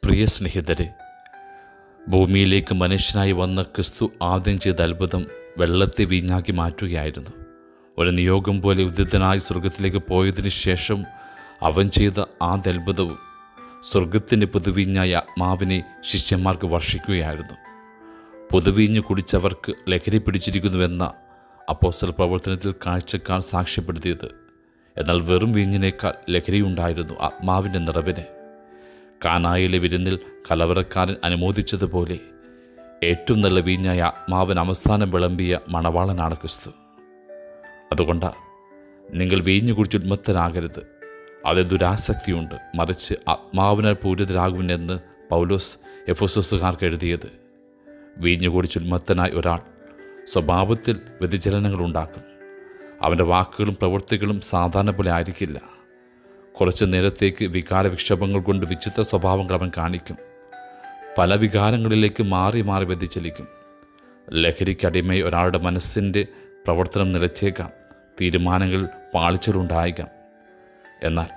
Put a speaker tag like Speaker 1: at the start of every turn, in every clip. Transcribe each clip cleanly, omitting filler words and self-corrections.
Speaker 1: പ്രിയ സ്നേഹിതരെ, ഭൂമിയിലേക്ക് മനുഷ്യനായി വന്ന ക്രിസ്തു ആദ്യം ചെയ്ത അത്ഭുതം വെള്ളത്തെ വീഞ്ഞാക്കി മാറ്റുകയായിരുന്നു. ഒരു നിയോഗം പോലെ ഉദിതനായി സ്വർഗത്തിലേക്ക് പോയതിനു ശേഷം അവൻ ചെയ്ത ആദ്യ അത്ഭുതവും സ്വർഗത്തിൻ്റെ പുതുവീഞ്ഞായ ആത്മാവിനെ ശിഷ്യന്മാർക്ക് വർഷിക്കുകയായിരുന്നു. പുതുവീഞ്ഞ് കുടിച്ചവർക്ക് ലഹരി പിടിച്ചിരിക്കുന്നുവെന്ന അപ്പോസ്തല പ്രവർത്തനത്തിൽ കാഴ്ചക്കാർ സാക്ഷ്യപ്പെടുത്തിയത്. എന്നാൽ വെറും വീഞ്ഞിനേക്കാൾ ലഹരിയുണ്ടായിരുന്നു ആത്മാവിൻ്റെ നിറവിന്. കാനായിലെ വിരുന്നിൽ കലവറക്കാരൻ അനുമോദിച്ചതുപോലെ ഏറ്റവും നല്ല വീഞ്ഞായ ആത്മാവിന് അവസാനം വിളമ്പിയ മണവാളനാണ് ക്രിസ്തു. അതുകൊണ്ട് നിങ്ങൾ വീഞ്ഞു കുടിച്ച് ഉന്മത്തരാകരുത്, അതിൽ ദുരാസക്തിയുണ്ട്, മറിച്ച് ആത്മാവിനാൽ പൂരിതരാകുമെന്ന് പൗലോസ് എഫെസോസുകാർക്ക് എഴുതിയത്. വീഞ്ഞു കുടിച്ച് ഉന്മത്തനായ ഒരാൾ സ്വഭാവത്തിൽ വ്യതിചലനങ്ങളുണ്ടാക്കും. അവൻ്റെ വാക്കുകളും പ്രവൃത്തികളും സാധാരണ പോലെ ആയിരിക്കില്ല. കുറച്ചു നേരത്തേക്ക് വികാര വിക്ഷോഭങ്ങൾ കൊണ്ട് വിചിത്ര സ്വഭാവങ്ങൾ അവൻ കാണിക്കും. പല വികാരങ്ങളിലേക്ക് മാറി മാറി വ്യതിചലിക്കും. ലഹരിക്കടിമയെ ഒരാളുടെ മനസ്സിൻ്റെ പ്രവർത്തനം നിലച്ചേക്കാം, തീരുമാനങ്ങൾ പാളിച്ചലുണ്ടായേക്കാം. എന്നാൽ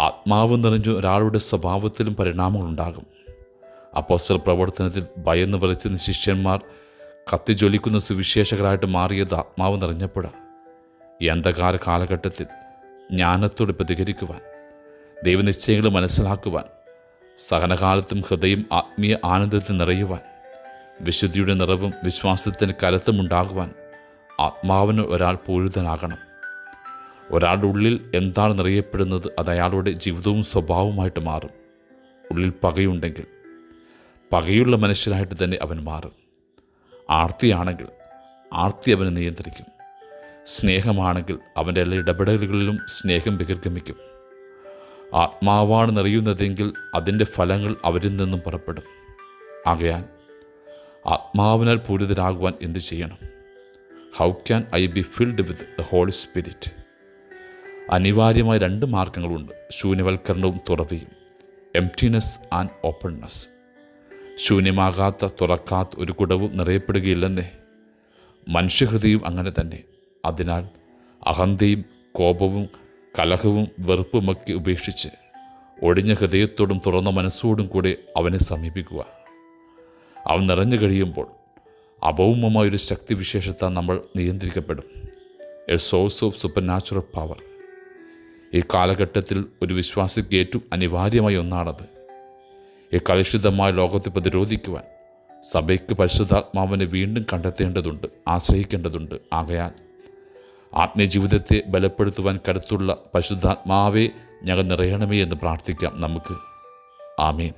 Speaker 1: ആത്മാവ് നിറഞ്ഞ ഒരാളുടെ സ്വഭാവത്തിലും പരിണാമങ്ങളുണ്ടാകും. അപ്പോസ്തല പ്രവർത്തനത്തിൽ ഭയന്ന് വിളിച്ച ശിഷ്യന്മാർ കത്തിജ്വലിക്കുന്ന സുവിശേഷകരായിട്ട് മാറിയത് ആത്മാവ് നിറഞ്ഞപ്പോഴാണ്. ഈ അന്ധകാര കാലഘട്ടത്തിൽ ജ്ഞാനത്തോട് പ്രതികരിക്കുവാൻ, ദൈവനിശ്ചയങ്ങൾ മനസ്സിലാക്കുവാൻ, സഹനകാലത്തും ഹൃദയം ആത്മീയ ആനന്ദത്തിൽ നിറയുവാൻ, വിശുദ്ധിയുടെ നിറവും വിശ്വാസത്തിന് കരുത്തുമുണ്ടാകുവാൻ ആത്മാവിന് ഒരാൾ പൂരിതനാകണം. ഒരാളുടെ ഉള്ളിൽ എന്താണ് നിറയപ്പെടുന്നത് അത് അയാളുടെ ജീവിതവും സ്വഭാവവുമായിട്ട് മാറും. ഉള്ളിൽ പകയുണ്ടെങ്കിൽ പകയുള്ള മനുഷ്യരായിട്ട് തന്നെ അവൻ മാറും. ആർത്തിയാണെങ്കിൽ ആർത്തി അവനെ നിയന്ത്രിക്കും. സ്നേഹമാണെങ്കിൽ അവൻ്റെ എല്ലാ ഇടപെടലുകളിലും സ്നേഹം ബഹിർഗമിക്കും. ആത്മാവാണ് നിറയുന്നതെങ്കിൽ അതിൻ്റെ ഫലങ്ങൾ അവരിൽ നിന്നും പുറപ്പെടും. ആകയാൽ ആത്മാവിനാൽ പൂരിതരാകുവാൻ എന്തു ചെയ്യണം? How can I be filled with the Holy Spirit? അനിവാര്യമായ 2 മാർഗങ്ങളുണ്ട്: ശൂന്യവൽക്കരണവും തുറവിയും. Emptiness and openness. ശൂന്യമാകാത്ത, തുറക്കാത്ത ഒരു കുടവും നിറയപ്പെടുകയില്ലെന്നേ. മനുഷ്യഹൃദയവും അങ്ങനെ തന്നെ. അതിനാൽ അഹന്തയും കോപവും കലഹവും വെറുപ്പുമൊക്കെ ഉപേക്ഷിച്ച് ഒഴിഞ്ഞ ഹൃദയത്തോടും തുറന്ന മനസ്സോടും കൂടെ അവനെ സമീപിക്കുക. അവൻ നിറഞ്ഞു കഴിയുമ്പോൾ അഭൗമമായൊരു ശക്തിവിശേഷത്താൽ നമ്മൾ നിയന്ത്രിക്കപ്പെടും. A source of supernatural power. ഈ കാലഘട്ടത്തിൽ ഒരു വിശ്വാസിക്ക് ഏറ്റവും അനിവാര്യമായ ഒന്നാണത്. ഈ കലുഷിതമായ ലോകത്തെ പ്രതിരോധിക്കുവാൻ സഭയ്ക്ക് പരിശുദ്ധാത്മാവിനെ വീണ്ടും കണ്ടെത്തേണ്ടതുണ്ട്, ആശ്രയിക്കേണ്ടതുണ്ട്. ആകയാൽ ആത്മീയ ജീവിതത്തെ ബലപ്പെടുത്തുവാൻ കരുത്തുള്ള പരിശുദ്ധാത്മാവെ ഞങ്ങൾ നിറയണമേ എന്ന് പ്രാർത്ഥിക്കാം നമുക്ക്. ആമേൻ.